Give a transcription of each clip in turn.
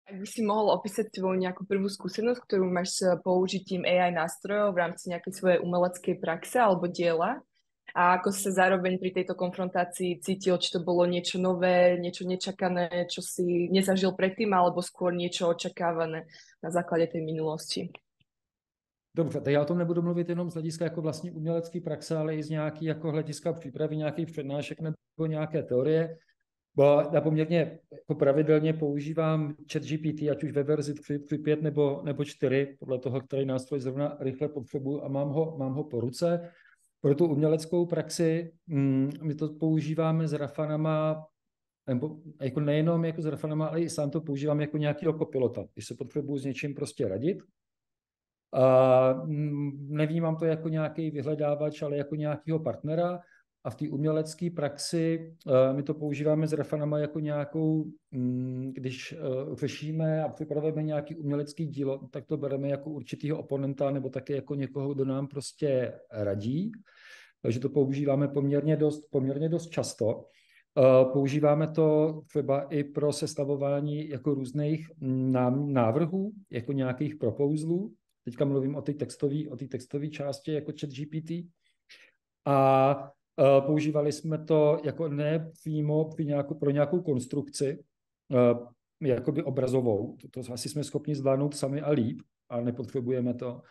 Ak by si mohol opísať svoju nejakú prvú skúsenosť, ktorú máš s použitím AI nástrojov v rámci nejakej svojej umeleckej praxe alebo diela a ako si sa zároveň pri tejto konfrontácii cítil, či to bolo niečo nové, niečo nečakané, čo si nezažil predtým, alebo skôr niečo očakávané na základe tej minulosti. Dobře, tak já o tom nebudu mluvit jenom z hlediska jako vlastní umělecké praxe, ale i z nějaký jako hlediska přípravy nějakých přednášek nebo nějaké teorie. Bo já poměrně jako pravidelně používám ChatGPT, ať už ve verzi 3, 3.5 nebo 4, podle toho, který nástroj zrovna rychle potřebuju a mám ho po ruce. Pro tu uměleckou praxi my to používáme s Rafanama, nebo jako nejenom jako s Rafanama, ale i sám to používám jako nějakého kopilota, když se potřebuju s něčím prostě radit. A nevnímám to jako nějaký vyhledávač, ale jako nějakého partnera. A v té umělecké praxi my to používáme s Rafanama jako nějakou, když řešíme a připravujeme nějaký umělecký dílo, tak to bereme jako určitýho oponenta nebo také jako někoho, kdo nám prostě radí. Takže to používáme poměrně dost často. Používáme to třeba i pro sestavování jako různých návrhů, jako nějakých proposalů. Teďka mluvím o té textové části jako ChatGPT. A používali jsme to jako ne přímo pro nějakou konstrukci, jakoby obrazovou. To asi jsme schopni zvládnout sami a líp, ale nepotřebujeme to.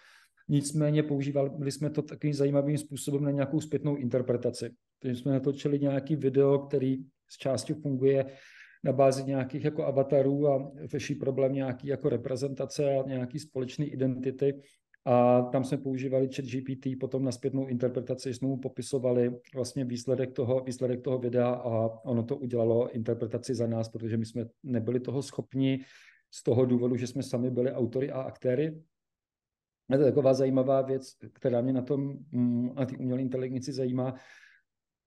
Nicméně používali jsme to takovým zajímavým způsobem na nějakou zpětnou interpretaci. Takže jsme natočili nějaký video, který z části funguje na bázi nějakých jako avatarů a řeší problém nějaký jako reprezentace a nějaký společné identity. A tam jsme používali ChatGPT potom na zpětnou interpretaci, jsme mu popisovali vlastně výsledek toho videa a ono to udělalo interpretaci za nás, protože my jsme nebyli toho schopni z toho důvodu, že jsme sami byli autory a aktéry. A to je taková zajímavá věc, která mě na té umělé inteligenci zajímá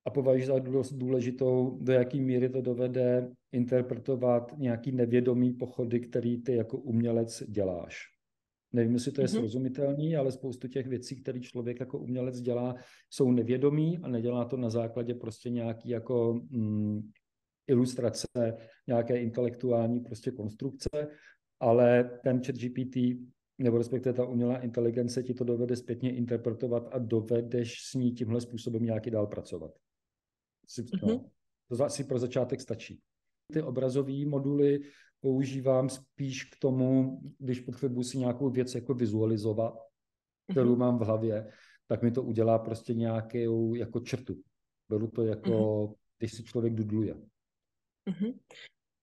a považuji za dost důležitou, do jaký míry to dovede interpretovat nějaký nevědomý pochody, který ty jako umělec děláš. Nevím, jestli to je srozumitelný, ale spoustu těch věcí, které člověk jako umělec dělá, jsou nevědomí a nedělá to na základě prostě nějaký jako ilustrace, nějaké intelektuální prostě konstrukce, ale ten ChatGPT nebo respektive ta umělá inteligence ti to dovede zpětně interpretovat a dovedeš s ní tímhle způsobem nějaký dál pracovat. No, to asi pro začátek stačí. Ty obrazové moduly používám spíš k tomu, když potřebuji si nějakou věc jako vizualizovat, kterou mám v hlavě, tak mi to udělá prostě nějakou jako črtu. Beru to jako, když si člověk dudluje.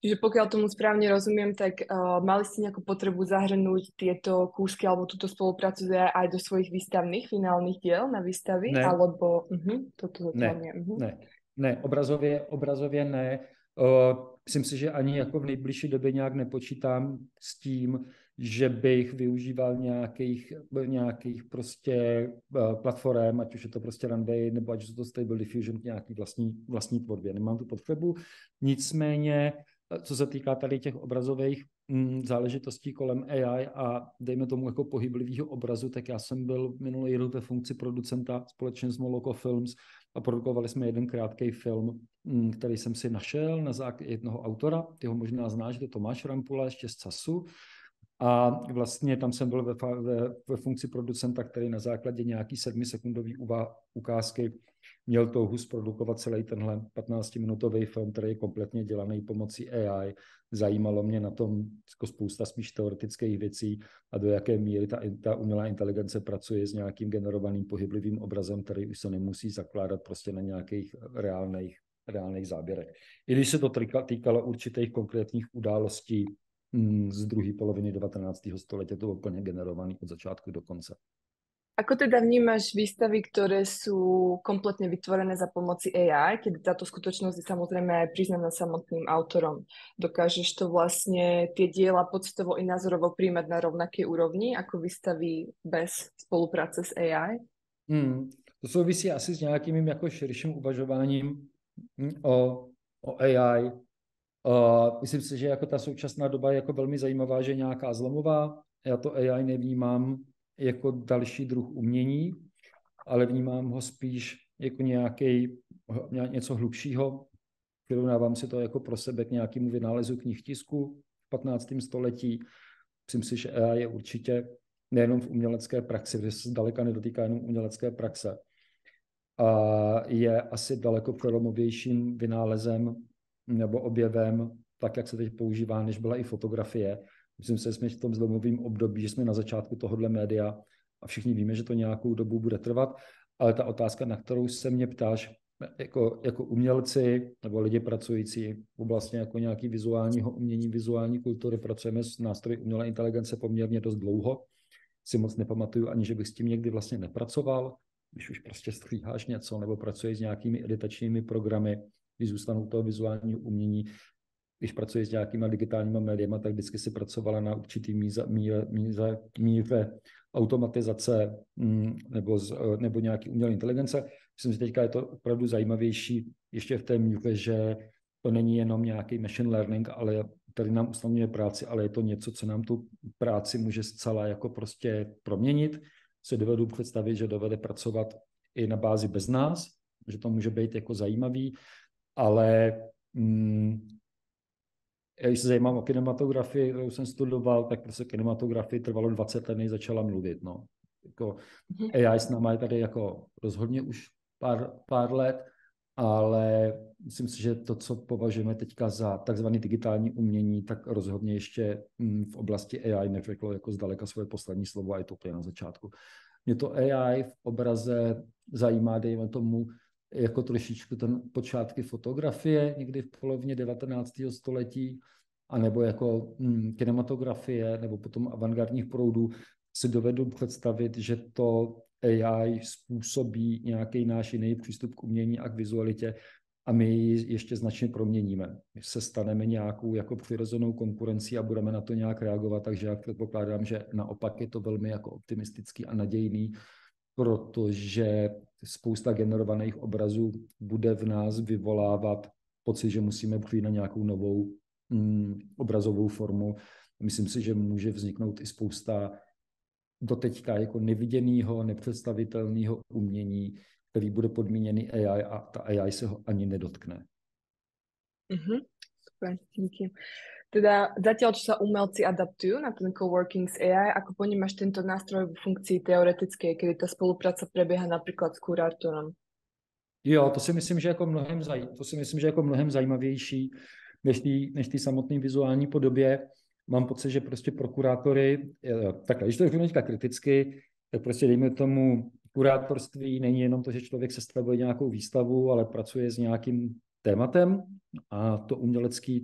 Čiže pokiaľ tomu správne rozumiem, tak mali ste nejakú potrebu zahrnúť tieto kúsky alebo túto spoluprácu aj do svojich výstavných finálnych diel na výstavy? Ne. Alebo toto Ne, obrazově ne. Myslím si, že ani jako v nejbližší době nějak nepočítám s tím, že bych využíval nějakých prostě platform, ať už je to prostě Runway, nebo ať už je to Stable Diffusion k nějaký vlastní tvorbě. Nemám tu potřebu. Nicméně, co se týká tady těch obrazových záležitostí kolem AI a dejme tomu jako pohyblivého obrazu, tak já jsem byl minulý rok ve funkci producenta společně s Moloko Films a produkovali jsme jeden krátký film, který jsem si našel na základě jednoho autora. Ty ho možná znáš, to je Tomáš Rampula, ještě z CASu. A vlastně tam jsem byl ve funkci producenta, který na základě nějaký 7sekundové ukázky měl touhu zprodukovat celý tenhle 15-minutový film, který je kompletně dělaný pomocí AI. Zajímalo mě na tom jako spousta spíš teoretických věcí a do jaké míry ta umělá inteligence pracuje s nějakým generovaným pohyblivým obrazem, který už se nemusí zakládat prostě na nějakých reálných záběrech. I když se to týkalo určitých konkrétních událostí z druhé poloviny 19. století, to úplně generovaný od začátku do konce. Ako teda vnímaš výstavy, ktoré sú kompletne vytvorené za pomoci AI, keď táto skutočnosť je samozrejme aj priznaná samotným autorom? Dokážeš to vlastne tie diela pocitovo i názorovo príjmať na rovnakej úrovni ako výstavy bez spolupráce s AI? To souvisí asi s nějakým jako širším uvažováním o AI. Myslím si, že jako ta současná doba je jako velmi zajímavá, že je nějaká zlomová. Já to AI nevnímám jako další druh umění, ale vnímám ho spíš jako něco hlubšího. Přirovnávám si to jako pro sebe k nějakému vynálezu knihtisku, v 15. století. Myslím si, že AI je určitě nejenom v umělecké praxi, že se zdaleka nedotýká jenom umělecké praxe. A je asi daleko přelomovějším vynálezem nebo objevem, tak jak se teď používá, než byla i fotografie. Myslím si, že jsme v tom zlomovém období, že jsme na začátku tohohle média a všichni víme, že to nějakou dobu bude trvat, ale ta otázka, na kterou se mě ptáš, jako umělci nebo lidi pracující v oblasti jako nějaký vizuálního umění, vizuální kultury, pracujeme s nástroji umělé inteligence poměrně dost dlouho. Si moc nepamatuju ani, že bych s tím někdy vlastně nepracoval, když už prostě stříháš něco nebo pracuješ s nějakými editačními programy, když zůstanou toho vizuálního umění. Když pracuješ s nějakýma digitálníma médiama, tak vždycky si pracovala na určitý míře automatizace nebo nějaký umělé inteligence. Myslím, že teďka je to opravdu zajímavější ještě v té míře, že to není jenom nějaký machine learning, ale tady nám usnadňuje práci, ale je to něco, co nám tu práci může zcela jako prostě proměnit. Se dovedu představit, že dovede pracovat i na bázi bez nás, že to může být jako zajímavý, ale když se zajímám o kinematografii, kterou jsem studoval, tak prostě kinematografii trvalo 20 let, než začala mluvit. No. Jako AI s náma je tady jako rozhodně už pár let, ale myslím si, že to, co považujeme teďka za takzvané digitální umění, tak rozhodně ještě v oblasti AI neřeklo jako zdaleka svoje poslední slovo a je to úplně na začátku. Mě to AI v obraze zajímá, dejme tomu, jako trošičku ten počátky fotografie, někdy v polovině 19. století, anebo jako kinematografie, nebo potom avantgardních proudů, si dovedu představit, že to AI způsobí nějaký náš jiný přístup k umění a k vizualitě a my ji ještě značně proměníme. My se staneme nějakou jako přirozenou konkurencí a budeme na to nějak reagovat, takže já předpokládám, že naopak je to velmi jako optimistický a nadějný, protože spousta generovaných obrazů bude v nás vyvolávat pocit, že musíme přijít na nějakou novou obrazovou formu. Myslím si, že může vzniknout i spousta doteďka jako neviděného, nepředstavitelného umění, který bude podmíněný AI a ta AI se ho ani nedotkne. Super, díky. Teda zatiaľ, čo sa umelci adaptujú na ten coworking s AI, ako ponímaš tento nástroj v funkcii teoretickej, kedy ta spolupráca prebieha napríklad s kurátorom? Jo, to si myslím, že jako mnohem zajímavější než ty samotné vizuální podobě. Mám pocit, že prostě pro kurátory, takhle, když to řeknu teďka kriticky, tak prostě dejme tomu, kurátorství není jenom to, že člověk sestavuje nějakou výstavu, ale pracuje s nějakým tématem a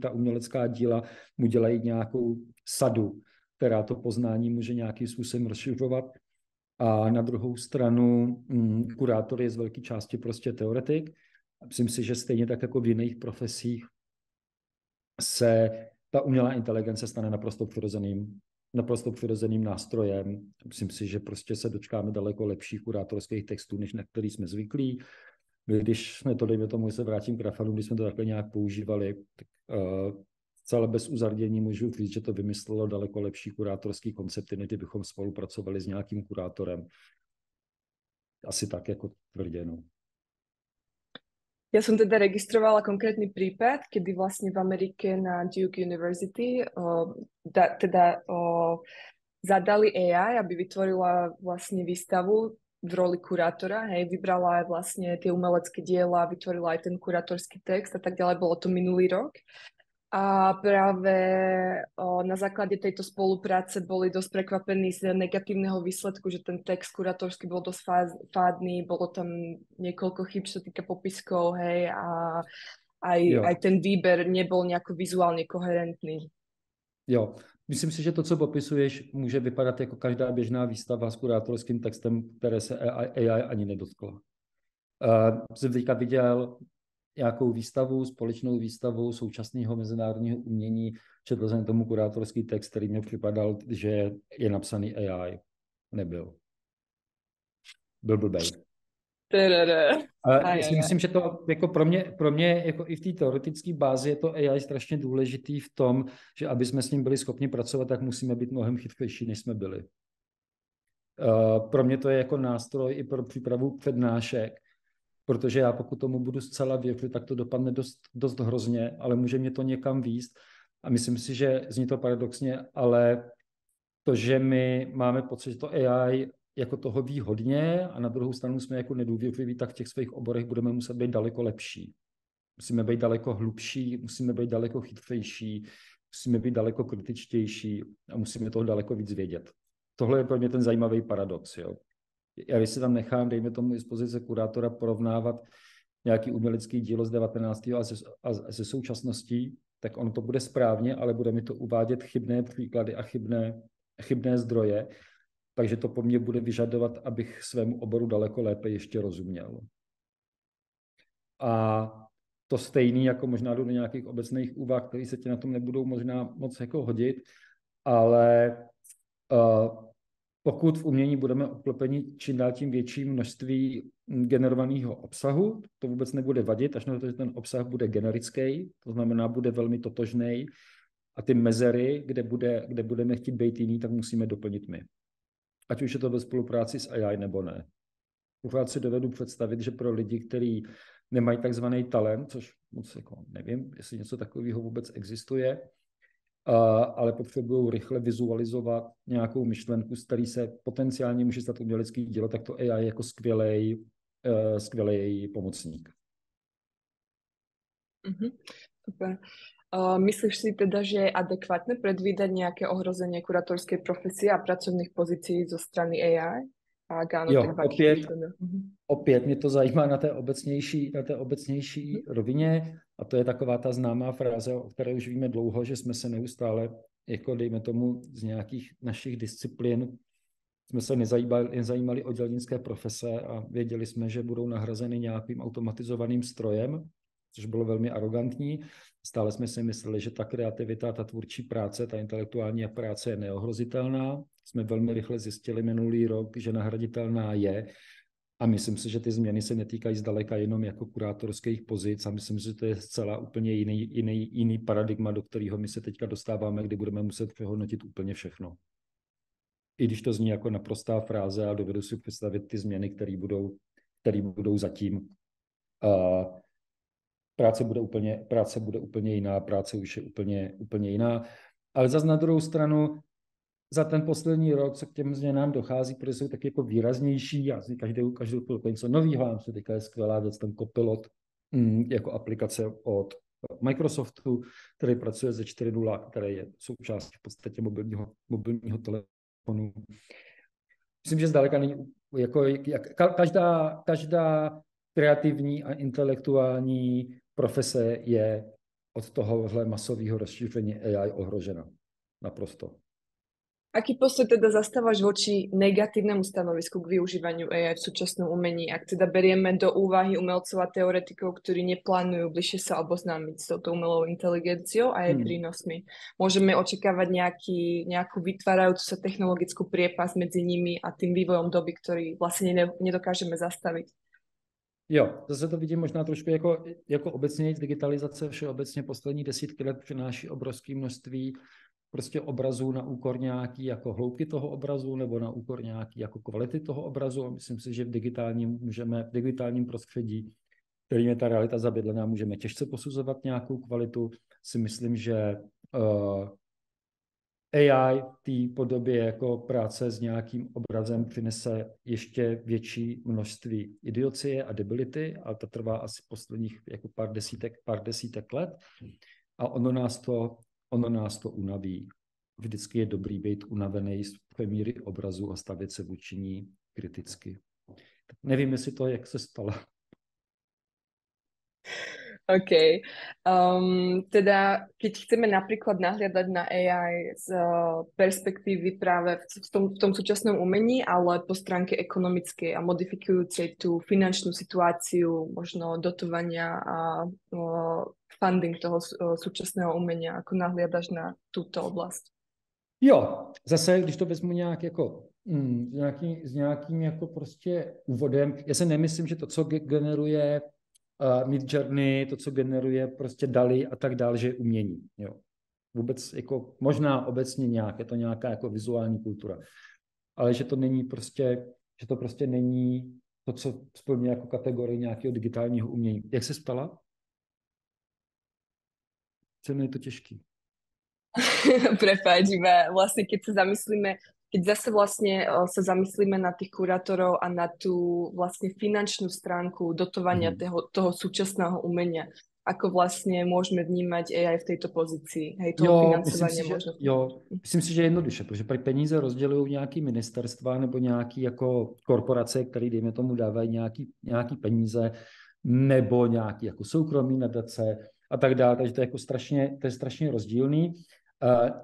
ta umělecká díla mu dělají nějakou sadu, která to poznání může nějakým způsobem rozšiřovat. A na druhou stranu kurátor je z velké části prostě teoretik. Myslím si, že stejně tak jako v jiných profesích se ta umělá inteligence stane naprosto přirozeným nástrojem. Myslím si, že prostě se dočkáme daleko lepších kurátorských textů, než na který jsme zvyklí. Když jsme to, dejme tomu, se vrátím k Rafanu, když jsme to takhle nějak používali, tak celé bez uzardění můžu říct, že to vymyslelo daleko lepší kurátorský koncepty, než kdybychom spolupracovali s nějakým kurátorem. Asi tak jako tvrdě, no. Ja som teda registrovala konkrétny prípad, kedy vlastne v Amerike na Duke University zadali AI, aby vytvorila vlastne výstavu v roli kurátora, hej, vybrala aj vlastne tie umelecké diela, vytvorila aj ten kurátorský text a tak ďalej, bolo to minulý rok. A práve na základe tejto spolupráce boli dosť prekvapení z negatívneho výsledku, že ten text kurátorský bol dosť fádny, bolo tam niekoľko chyb, čo sa týka popiskov, hej, a aj ten výber nebol nejako vizuálne koherentný. Jo, myslím si, že to, co popisuješ, může vypadat jako každá běžná výstava s kurátorským textem, které se AI ani nedotkla. Jsem teďka viděl nějakou výstavu, společnou výstavu současného mezinárodního umění, četl jsem tomu kurátorský text, který mě připadal, že je napsaný AI. Nebyl. Byl blbej. Já si myslím, že to jako pro mě jako i v té teoretické bázi je to AI strašně důležitý v tom, že aby jsme s ním byli schopni pracovat, tak musíme být mnohem chytřejší, než jsme byli. Pro mě to je jako nástroj i pro přípravu přednášek, protože já pokud tomu budu zcela věřit, tak to dopadne dost hrozně, ale může mě to někam vést. A myslím si, že zní to paradoxně, ale to, že my máme pocit, že to AI jako toho ví hodně a na druhou stranu jsme jako nedůvěřiví, tak v těch svých oborech budeme muset být daleko lepší. Musíme být daleko hlubší, musíme být daleko chytřejší, musíme být daleko kritičtější a musíme toho daleko víc vědět. Tohle je pro mě ten zajímavý paradox. Jo. Já když si tam nechám, dejme tomu z pozice kurátora, porovnávat nějaký umělecký dílo z 19. a ze současností, tak ono to bude správně, ale bude mi to uvádět chybné příklady a chybné zdroje, takže to po mně bude vyžadovat, abych svému oboru daleko lépe ještě rozuměl. A to stejný, jako možná do nějakých obecných úvah, které se ti na tom nebudou možná moc jako hodit, ale pokud v umění budeme obklopeni čím dál tím větším množství generovaného obsahu, to vůbec nebude vadit, až na to, že ten obsah bude generický, to znamená, bude velmi totožný a ty mezery, kde budeme chtít být jiný, tak musíme doplnit my. Ať už je to ve spolupráci s AI nebo ne. Pořád si dovedu představit, že pro lidi, kteří nemají takzvaný talent, což moc jako nevím, jestli něco takového vůbec existuje, ale potřebují rychle vizualizovat nějakou myšlenku, z který se potenciálně může stát umělecký dílo, tak to AI je jako skvělej pomocník. Super. Myslíš si teda, že je adekvátne predvídať nejaké ohrozenie kurátorskej profesie a pracovných pozícií zo strany AI? A ak áno, tak v akých prípadoch? Opět mě to zajímá na té obecnější rovině a to je taková ta známá fráze, o které už víme dlouho, že jsme se neustále, jako dejme tomu z nějakých našich disciplín, jsme se nezajímali o dělnické profese a věděli jsme, že budou nahrazeny nějakým automatizovaným strojem, což bylo velmi arrogantní. Stále jsme si mysleli, že ta kreativita, ta tvůrčí práce, ta intelektuální práce je neohrozitelná. Jsme velmi rychle zjistili minulý rok, že nahraditelná je. A myslím si, že ty změny se netýkají zdaleka jenom jako kurátorských pozic a myslím si, že to je zcela úplně jiný paradigma, do kterého my se teďka dostáváme, kdy budeme muset přehodnotit úplně všechno. I když to zní jako naprostá fráze a dovedu si představit ty změny, které budou zatím. Práce bude úplně jiná, práce už je úplně jiná. Ale zase na druhou stranu, za ten poslední rok se k těm změnám dochází, protože jsou tak jako výraznější. Já si každou chvilku něco nového, mám se teďka je skvělá věc, ten Copilot jako aplikace od Microsoftu, který pracuje ze 4.0, který je součástí v podstatě mobilního telefonu. Myslím, že zdaleka není jako každá kreativní a intelektuální profese je od tohohle masového rozšíření AI ohrožena. Naprosto. Aký postoj teda zastávaš voči negatívnemu stanovisku k využívaniu AI v súčasnom umení, ak teda berieme do úvahy umelcov a teoretikov, ktorí neplánujú bližšie sa oboznámiť s touto umelou inteligenciou a jej prínosmi? Môžeme očakávať nejakú vytvárajúcu sa technologickú priepas medzi nimi a tým vývojom doby, ktorý vlastne nedokážeme zastaviť? Jo, zase to vidím možná trošku jako obecně digitalizace všeobecně poslední desítky let přináší obrovské množství prostě obrazů na úkor nějaký jako hloubky toho obrazu nebo na úkor nějaký jako kvality toho obrazu. A myslím si, že v digitálním prostředí, kterým je ta realita zabydlená, můžeme těžce posuzovat nějakou kvalitu. Si myslím, že AI v té podobě jako práce s nějakým obrazem přinese ještě větší množství idiocie a debility, ale to trvá asi posledních jako pár desítek let a ono nás to unaví. Vždycky je dobrý být unavený z míry obrazu a stavět se vůči ní kriticky. Tak nevím, jestli to, jak se stalo. OK. Teda, keď chceme napríklad nahliadať na AI z perspektívy práve v tom súčasnom umení, ale po stránke ekonomickej a modifikujúcej tú finančnú situáciu, možno dotovania a funding toho súčasného umenia, ako nahliadaš na túto oblasť? Jo, zase, když to vezmu nějak jako s nějakým jako prostě úvodem, já si nemyslím, že to, co generuje Midjourney, to, co generuje prostě DALL-E a tak dále, že je umění. Jo. Vůbec jako možná obecně je to nějaká jako vizuální kultura. Ale že to není prostě, že to prostě není to, co splňuje jako kategorii nějakého digitálního umění. Jak se stala? Co je to těžký? Prepáč, iba vlastne keď sa zamyslíme, keď zase vlastne sa zamyslíme na tých kurátorov a na tú vlastne finančnú stránku dotovania toho súčasného umenia, ako vlastne môžeme vnímať AI v tejto pozícii, hej, toho Jo, financovania možno. myslím si, že je jednoduše, protože pro peníze rozdělují nějaký ministerstva nebo nějaký jako korporace, které, dejme tomu, dávají nějaký peníze, nebo nějaký jako soukromý nadace a tak dále, takže to je strašně rozdílný.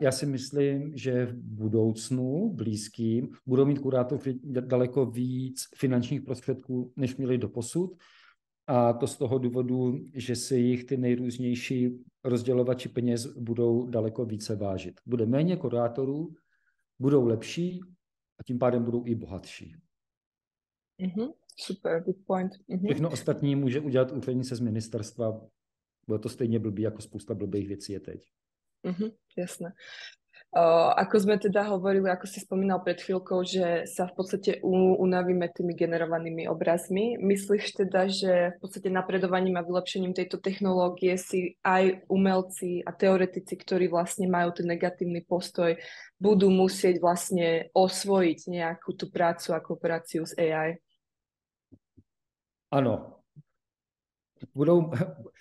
Já si myslím, že v budoucnu blízkým budou mít kurátoři daleko víc finančních prostředků, než měli doposud. A to z toho důvodu, že si jich ty nejrůznější rozdělovači peněz budou daleko více vážit. Bude méně kurátorů, budou lepší a tím pádem budou i bohatší. Super, good point. Všechno ostatní může udělat úřednice z ministerstva, bude to stejně blbý, jako spousta blbých věcí je teď. Jasné. Ako sme teda hovorili, ako si spomínal pred chvíľkou, že sa v podstate unavíme tými generovanými obrazmi. Myslíš teda, že v podstate napredovaním a vylepšením tejto technológie si aj umelci a teoretici, ktorí vlastne majú ten negatívny postoj, budú musieť vlastne osvojiť nejakú tú prácu a kooperáciu s AI? Ano. Budou,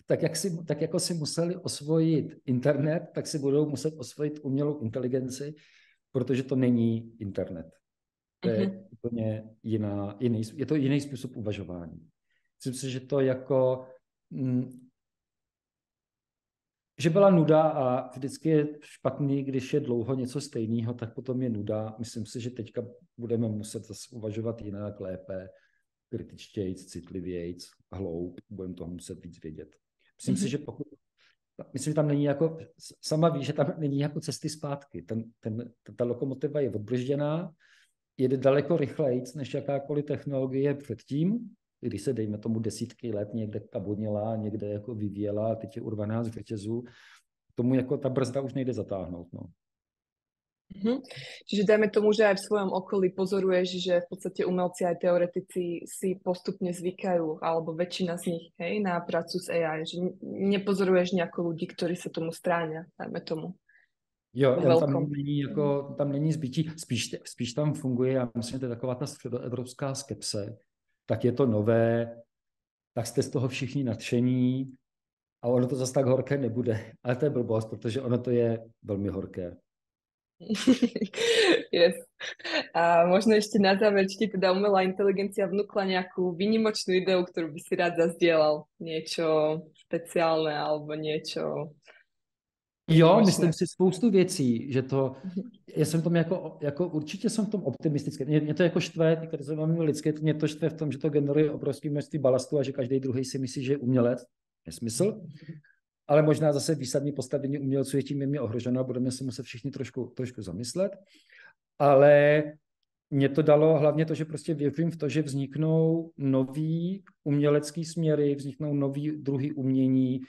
tak jako si museli osvojit internet, tak si budou muset osvojit umělou inteligenci, protože to není internet. To je úplně jiný způsob uvažování. Myslím si, že to jako že byla nuda a vždycky je špatný, když je dlouho něco stejného, tak potom je nuda. Myslím si, že teďka budeme muset zase uvažovat jinak, lépe, kritičtějc, citlivějc, hloub, budeme toho muset víc vědět. Myslím si, že myslím, že tam není jako, sama ví, že tam není jako cesty zpátky. Ta lokomotiva je odbržděná, jede daleko rychlejc, než jakákoliv technologie předtím, když se, dejme tomu, desítky let někde kabonila, někde jako vyvíjela a teď je urvaná z řetězu, tomu jako ta brzda už nejde zatáhnout. No. Čiže dajme tomu, že aj v svojom okolí pozoruješ, že v podstate umelci aj teoretici si postupne zvykajú, alebo väčšina z nich, hej, na prácu s AI, že nepozoruješ nejakú ľudí, ktorí sa tomu stráňa, dajme tomu. Jo, tam není zbytí, spíš tam funguje, já myslím, že to je taková ta středoevropská skepse, tak je to nové, tak jste z toho všichni nadšení a ono to zase tak horké nebude. Ale to je blbost, protože ono to je velmi horké. Yes. A možno ešte na záver, či ti teda umelá inteligencia vnúkla nejakú výnimočnú ideu, ktorú by si rád zazdieľal. Niečo špeciálne alebo niečo... Jo, myslím si spoustu věcí, že to, já jsem tom jako určitě jsem v tom optimistický. Mě to jako štve, když se mám lidské, mě to štve v tom, že to generuje obrovské množství balastu a že každý druhý si myslí, že je umělec. Nesmysl. Ale možná zase výsadní postavení umělců je tím jemně ohroženo a budeme se muset všichni trošku zamyslet. Ale mě to dalo hlavně to, že prostě věřím v to, že vzniknou nový umělecký směry, vzniknou nový druhy umění.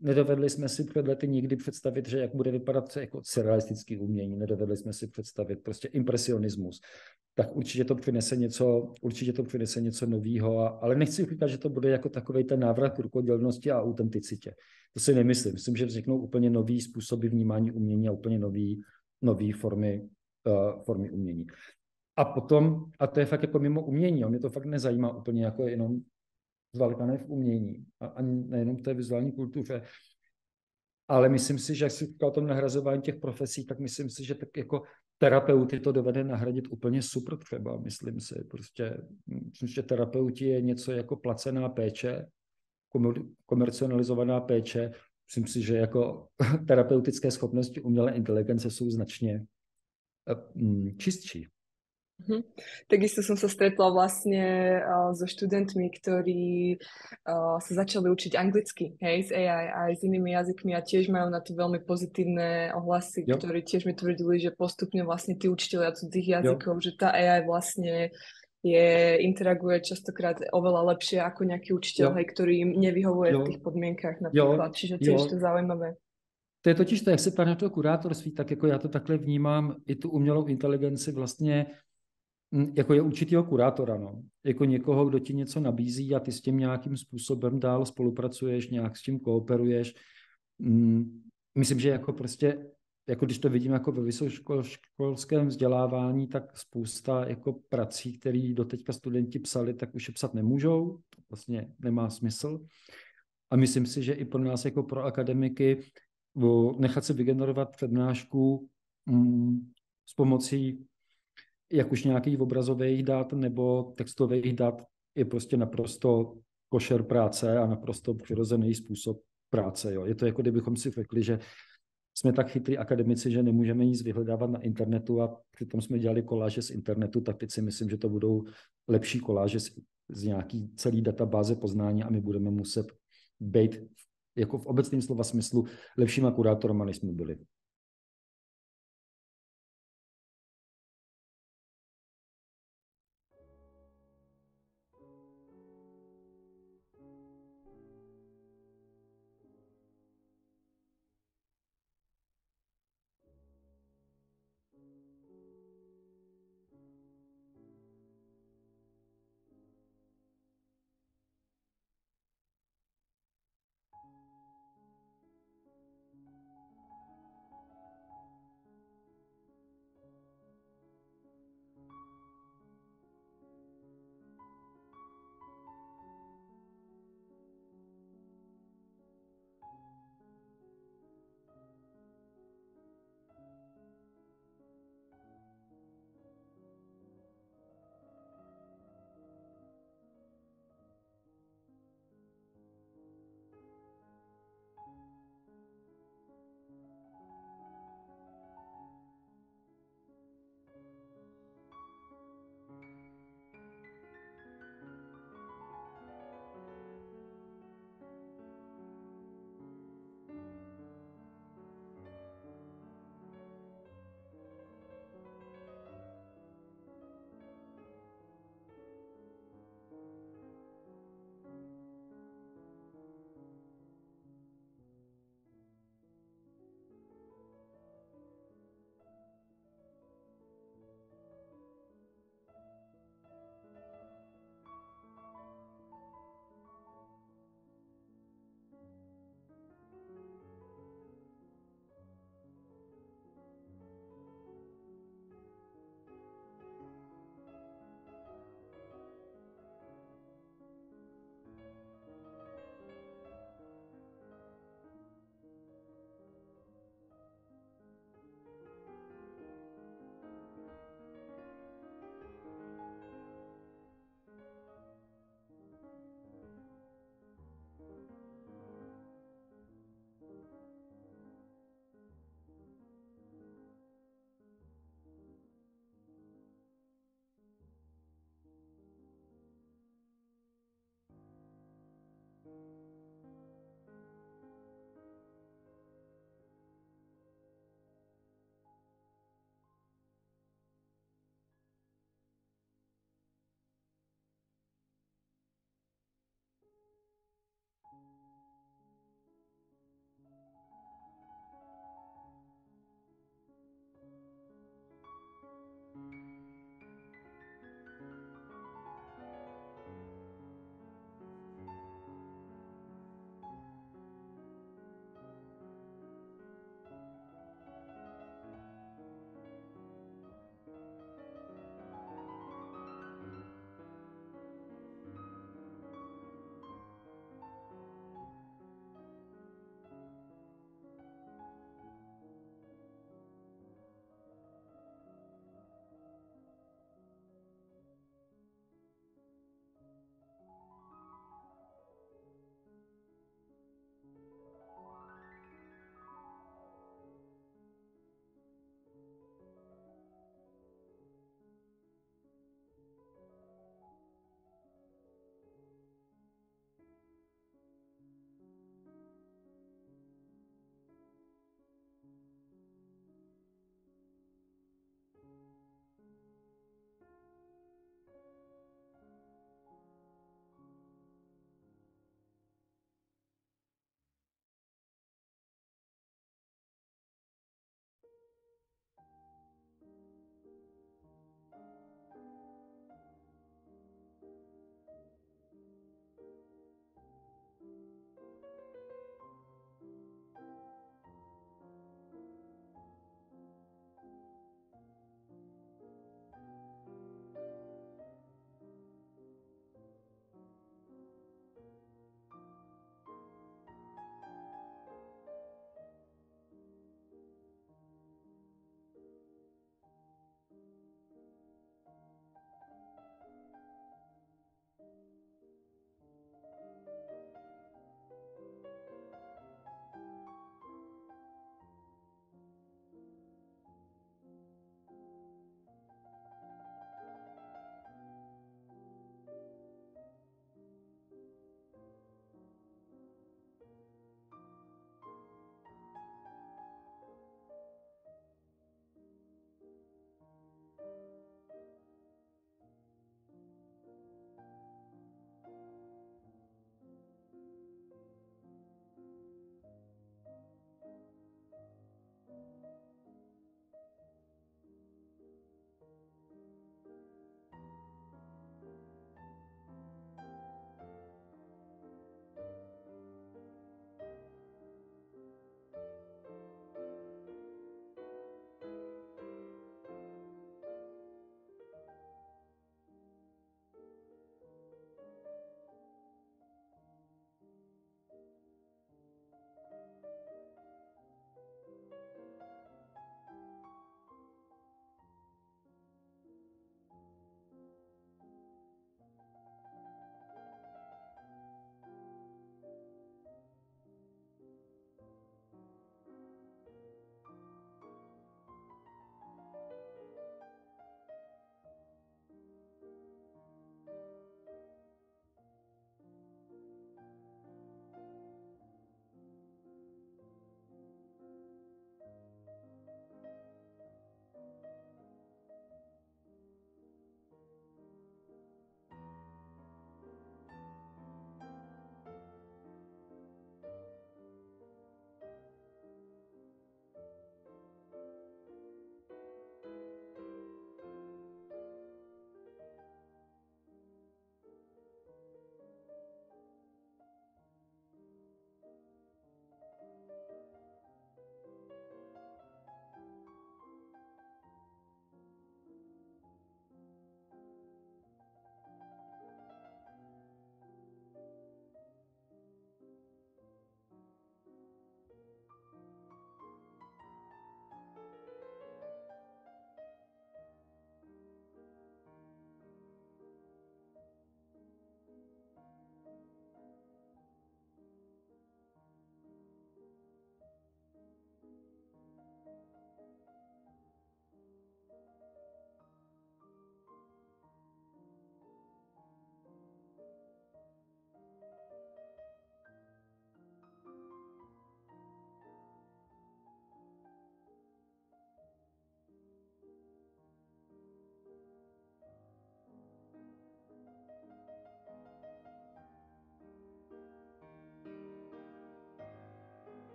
Nedovedli jsme si před lety nikdy představit, že jak bude vypadat jako surrealistický umění. Nedovedli jsme si představit prostě impresionismus. Tak určitě to přinese něco nového, ale nechci říkat, že to bude jako takovej ten návrat k rukodělnosti a autenticitě. To si nemyslím. Myslím, že vzniknou úplně nový způsoby vnímání umění a úplně nový formy umění. A potom, a to je fakt jako mimo umění, a mě to fakt nezajímá úplně jako jenom zvalikané v umění a nejenom v té vizuální kultuře. Ale myslím si, že jak jsi říkal o tom nahrazování těch profesí, tak myslím si, že tak jako terapeuty to dovede nahradit úplně super třeba, myslím si. Prostě, myslím, že terapeuti je něco jako placená péče, komercionalizovaná péče. Myslím si, že jako terapeutické schopnosti umělé inteligence jsou značně čistší. Takisto som sa stretla vlastne so študentmi, ktorí sa začali učiť anglicky, hej, z AI aj s inými jazykmi a tiež majú na to veľmi pozitívne ohlasy, ktorí tiež mi tvrdili, že postupne vlastne tí učitelia cudzích jazykov, že tá AI vlastne interaguje častokrát oveľa lepšie ako nejaký učiteľ, hej, ktorý im nevyhovuje v tých podmienkách napríklad, čiže tiež to je zaujímavé. To je totiž to, jak se ptáš na to kurátorství, tak jako já to takhle vnímám i tu umělou inteligenci vlastně jako je určitýho kurátora, no. Jako někoho, kdo ti něco nabízí a ty s tím nějakým způsobem dál spolupracuješ, nějak s tím kooperuješ. Myslím, že jako prostě jako když to vidím jako ve vysokoškolském vzdělávání, tak spousta jako prací, které doteďka studenti psali, tak už je psat nemůžou, to vlastně nemá smysl. A myslím si, že i pro nás jako pro akademiky nechat se vygenerovat přednášku s pomocí jak už nějakých obrazových dat nebo textových dat je prostě naprosto košer práce a naprosto přirozený způsob práce. Jo. Je to jako kdybychom si řekli, že jsme tak chytrý akademici, že nemůžeme nic vyhledávat na internetu a přitom jsme dělali koláže z internetu, tak teď si myslím, že to budou lepší koláže z nějaký celý databáze poznání a my budeme muset být jako v obecném slova smyslu lepšíma kurátorama, než jsme byli.